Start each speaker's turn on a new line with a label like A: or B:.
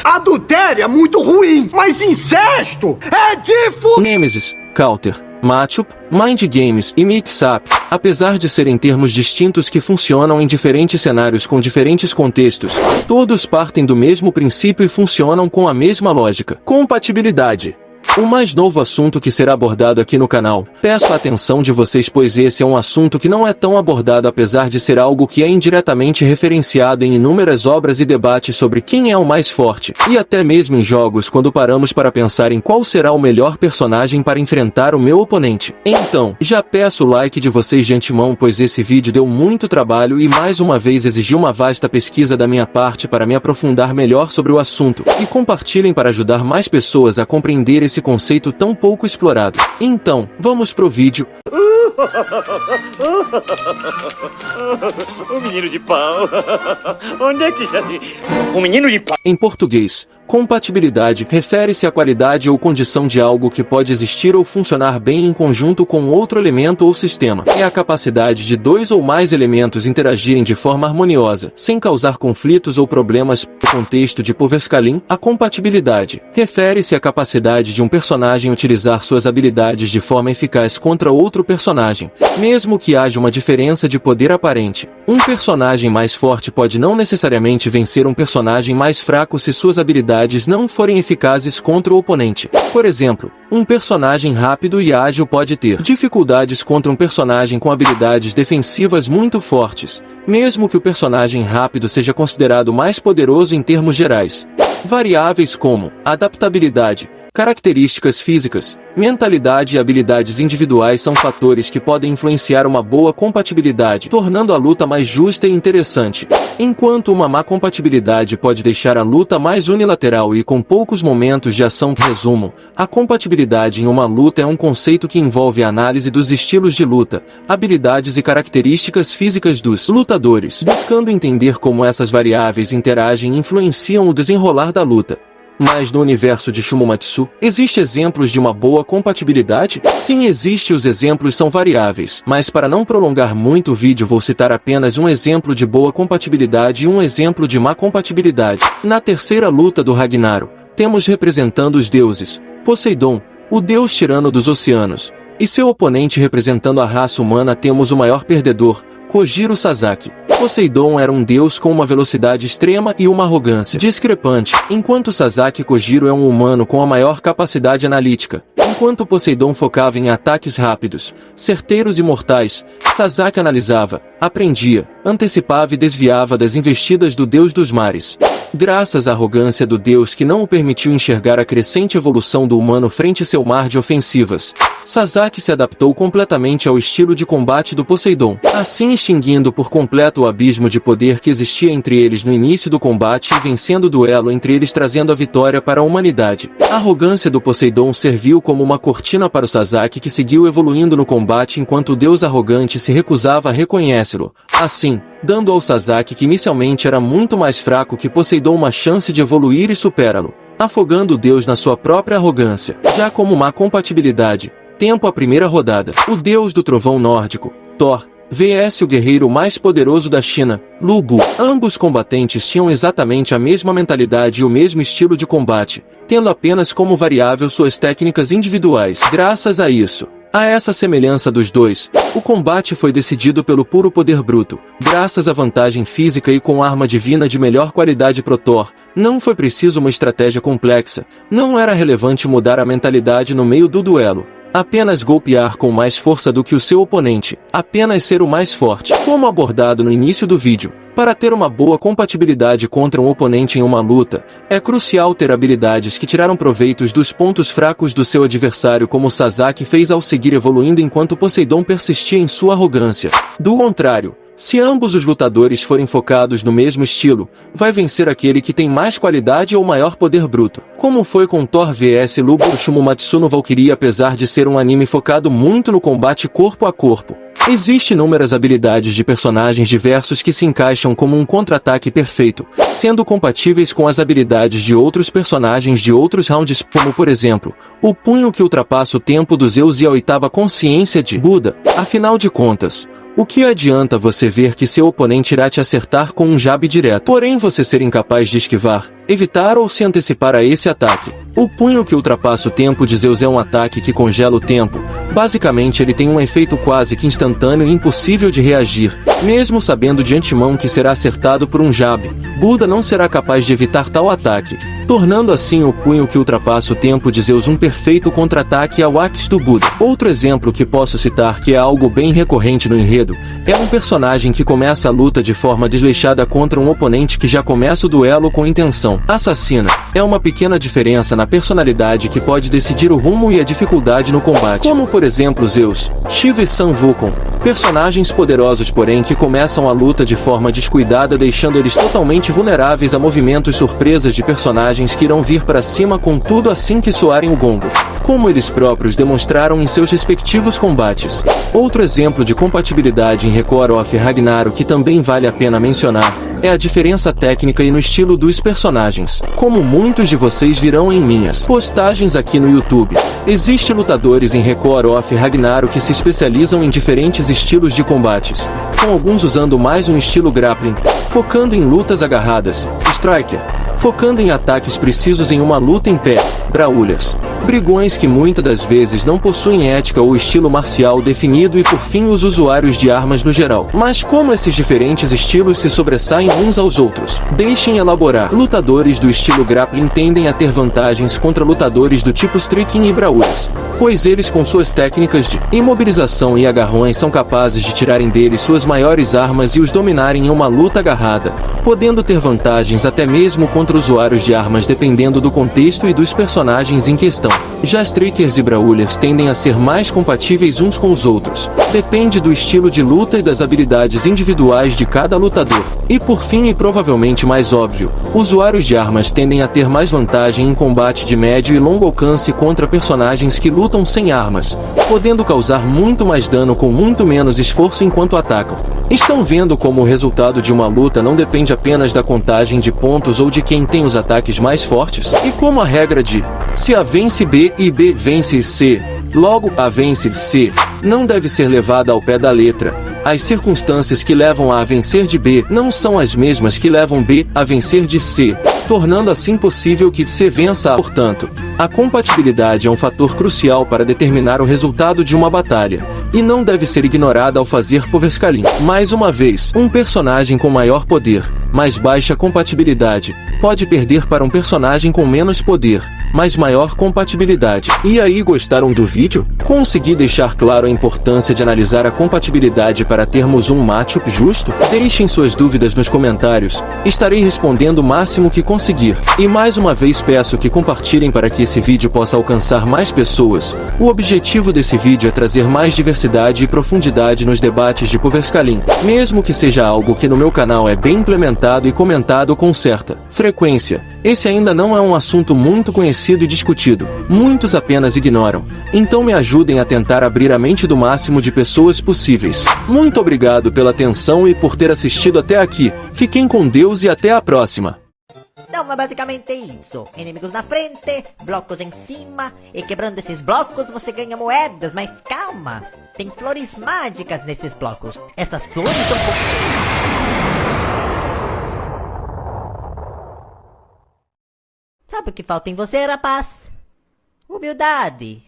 A: Adultério é muito ruim, mas incesto é de
B: Nemesis, Counter, Matchup, Mind Games e Mix-Up, apesar de serem termos distintos que funcionam em diferentes cenários com diferentes contextos, todos partem do mesmo princípio e funcionam com a mesma lógica. Compatibilidade. O mais novo assunto que será abordado aqui no canal. Peço a atenção de vocês, pois esse é um assunto que não é tão abordado, apesar de ser algo que é indiretamente referenciado em inúmeras obras e debates sobre quem é o mais forte, e até mesmo em jogos quando paramos para pensar em qual será o melhor personagem para enfrentar o meu oponente. Então, já peço o like de vocês de antemão, pois esse vídeo deu muito trabalho e mais uma vez exigiu uma vasta pesquisa da minha parte para me aprofundar melhor sobre o assunto, e compartilhem para ajudar mais pessoas a compreender esse conceito tão pouco explorado. Então, vamos pro vídeo.
C: O menino de pau. Onde é que está? O menino de pau.
B: Em português, compatibilidade refere-se à qualidade ou condição de algo que pode existir ou funcionar bem em conjunto com outro elemento ou sistema. É a capacidade de dois ou mais elementos interagirem de forma harmoniosa, sem causar conflitos ou problemas. No contexto de Poverscalin, a compatibilidade refere-se à capacidade de um personagem utilizar suas habilidades de forma eficaz contra outro personagem, mesmo que haja uma diferença de poder aparente. Um personagem mais forte pode não necessariamente vencer um personagem mais fraco se suas habilidades não forem eficazes contra o oponente. Por exemplo, um personagem rápido e ágil pode ter dificuldades contra um personagem com habilidades defensivas muito fortes, mesmo que o personagem rápido seja considerado mais poderoso em termos gerais. Variáveis como adaptabilidade, características físicas, mentalidade e habilidades individuais são fatores que podem influenciar uma boa compatibilidade, tornando a luta mais justa e interessante. Enquanto uma má compatibilidade pode deixar a luta mais unilateral e com poucos momentos de ação. Resumo: a compatibilidade em uma luta é um conceito que envolve a análise dos estilos de luta, habilidades e características físicas dos lutadores, buscando entender como essas variáveis interagem e influenciam o desenrolar da luta. Mas no universo de Shumomatsu, existe exemplos de uma boa compatibilidade? Sim, existe. Os exemplos são variáveis, mas para não prolongar muito o vídeo vou citar apenas um exemplo de boa compatibilidade e um exemplo de má compatibilidade. Na terceira luta do Ragnarok, temos representando os deuses, Poseidon, o deus tirano dos oceanos, e seu oponente representando a raça humana temos o maior perdedor, Kojiro Sasaki. Poseidon era um deus com uma velocidade extrema e uma arrogância discrepante, enquanto Sasaki Kojiro é um humano com a maior capacidade analítica. Enquanto Poseidon focava em ataques rápidos, certeiros e mortais, Sasaki analisava, aprendia, antecipava e desviava das investidas do deus dos mares. Graças à arrogância do deus que não o permitiu enxergar a crescente evolução do humano frente seu mar de ofensivas, Sasaki se adaptou completamente ao estilo de combate do Poseidon, assim extinguindo por completo o abismo de poder que existia entre eles no início do combate e vencendo o duelo entre eles, trazendo a vitória para a humanidade. A arrogância do Poseidon serviu como uma cortina para o Sasaki, que seguiu evoluindo no combate enquanto o deus arrogante se recusava a reconhecê-lo. Assim, dando ao Sasaki, que inicialmente era muito mais fraco que Poseidon, uma chance de evoluir e superá-lo, afogando o deus na sua própria arrogância. Já como má compatibilidade, tempo a primeira rodada. O deus do trovão nórdico, Thor, vs o guerreiro mais poderoso da China, Lu Bu. Ambos combatentes tinham exatamente a mesma mentalidade e o mesmo estilo de combate, tendo apenas como variável suas técnicas individuais. Graças a isso, a essa semelhança dos dois, o combate foi decidido pelo puro poder bruto, graças à vantagem física e com arma divina de melhor qualidade pro Thor. Não foi preciso uma estratégia complexa, não era relevante mudar a mentalidade no meio do duelo. Apenas golpear com mais força do que o seu oponente, apenas ser o mais forte. Como abordado no início do vídeo, para ter uma boa compatibilidade contra um oponente em uma luta, é crucial ter habilidades que tiraram proveitos dos pontos fracos do seu adversário, como Sasaki fez ao seguir evoluindo enquanto Poseidon persistia em sua arrogância. Do contrário, se ambos os lutadores forem focados no mesmo estilo, vai vencer aquele que tem mais qualidade ou maior poder bruto. Como foi com Thor vs Lu Bu. Shumomatsu no Valkyrie, apesar de ser um anime focado muito no combate corpo a corpo, existem inúmeras habilidades de personagens diversos que se encaixam como um contra-ataque perfeito, sendo compatíveis com as habilidades de outros personagens de outros rounds, como por exemplo, o punho que ultrapassa o tempo dos Zeus e a oitava consciência de Buda. Afinal de contas, O que adianta você ver que seu oponente irá te acertar com um jab direto, porém você ser incapaz de esquivar, evitar ou se antecipar a esse ataque? O punho que ultrapassa o tempo de Zeus é um ataque que congela o tempo. Basicamente ele tem um efeito quase que instantâneo e impossível de reagir, mesmo sabendo de antemão que será acertado por um jab. Buda não será capaz de evitar tal ataque, tornando assim o punho que ultrapassa o tempo de Zeus um perfeito contra-ataque ao Axe do Buda. Outro exemplo que posso citar que é algo bem recorrente no enredo, é um personagem que começa a luta de forma desleixada contra um oponente que já começa o duelo com intenção assassina. É uma pequena diferença na personalidade que pode decidir o rumo e a dificuldade no combate, como por exemplo Zeus, Shiva e Sun Wukong, personagens poderosos porém que começam a luta de forma descuidada, deixando eles totalmente vulneráveis a movimentos surpresas de personagens que irão vir para cima com tudo assim que soarem o gongo, como eles próprios demonstraram em seus respectivos combates. Outro exemplo de compatibilidade em Record of Ragnarok que também vale a pena mencionar é a diferença técnica e no estilo dos personagens. Como muitos de vocês virão em minhas postagens aqui no YouTube, existem lutadores em Record of Ragnarok que se especializam em diferentes estilos de combates, com alguns usando mais um estilo grappling, focando em lutas agarradas, striker, focando em ataques precisos em uma luta em pé, brawlers, brigões que muitas das vezes não possuem ética ou estilo marcial definido e por fim os usuários de armas no geral. Mas como esses diferentes estilos se sobressaem uns aos outros? Deixem elaborar. Lutadores do estilo grappling tendem a ter vantagens contra lutadores do tipo striking e brawlers, pois eles com suas técnicas de imobilização e agarrões são capazes de tirarem deles suas maiores armas e os dominarem em uma luta agarrada, podendo ter vantagens até mesmo contra usuários de armas dependendo do contexto e dos personagens em questão. Já strikers e brawlers tendem a ser mais compatíveis uns com os outros, depende do estilo de luta e das habilidades individuais de cada lutador. E por fim e provavelmente mais óbvio, usuários de armas tendem a ter mais vantagem em combate de médio e longo alcance contra personagens que lutam sem armas, podendo causar muito mais dano com muito menos esforço enquanto atacam. Estão vendo como o resultado de uma luta não depende apenas da contagem de pontos ou de quem tem os ataques mais fortes? E como a regra de se A vence B e B vence C, logo A vence C, não deve ser levada ao pé da letra. As circunstâncias que levam A vencer de B não são as mesmas que levam B a vencer de C, tornando assim possível que C vença A. Portanto, a compatibilidade é um fator crucial para determinar o resultado de uma batalha, e não deve ser ignorada ao fazer Poverscaling. Mais uma vez, um personagem com maior poder, mas baixa compatibilidade, pode perder para um personagem com menos poder, mas maior compatibilidade. E aí, gostaram do vídeo? Consegui deixar claro a importância de analisar a compatibilidade para termos um matchup justo? Deixem suas dúvidas nos comentários, estarei respondendo o máximo que conseguir. E mais uma vez peço que compartilhem para que esse vídeo possa alcançar mais pessoas. O objetivo desse vídeo é trazer mais diversidade e profundidade nos debates de Poverscaling, mesmo que seja algo que no meu canal é bem implementado e comentado com certa frequência. Esse ainda não é um assunto muito conhecido e discutido, muitos apenas ignoram. Então me ajudem a tentar abrir a mente do máximo de pessoas possíveis. Muito obrigado pela atenção e por ter assistido até aqui. Fiquem com Deus e até a próxima.
D: Então, mas basicamente é isso. Inimigos na frente, blocos em cima, e quebrando esses blocos você ganha moedas, mas calma, tem flores mágicas nesses blocos. Essas flores são Sabe o que falta em você, rapaz? Humildade.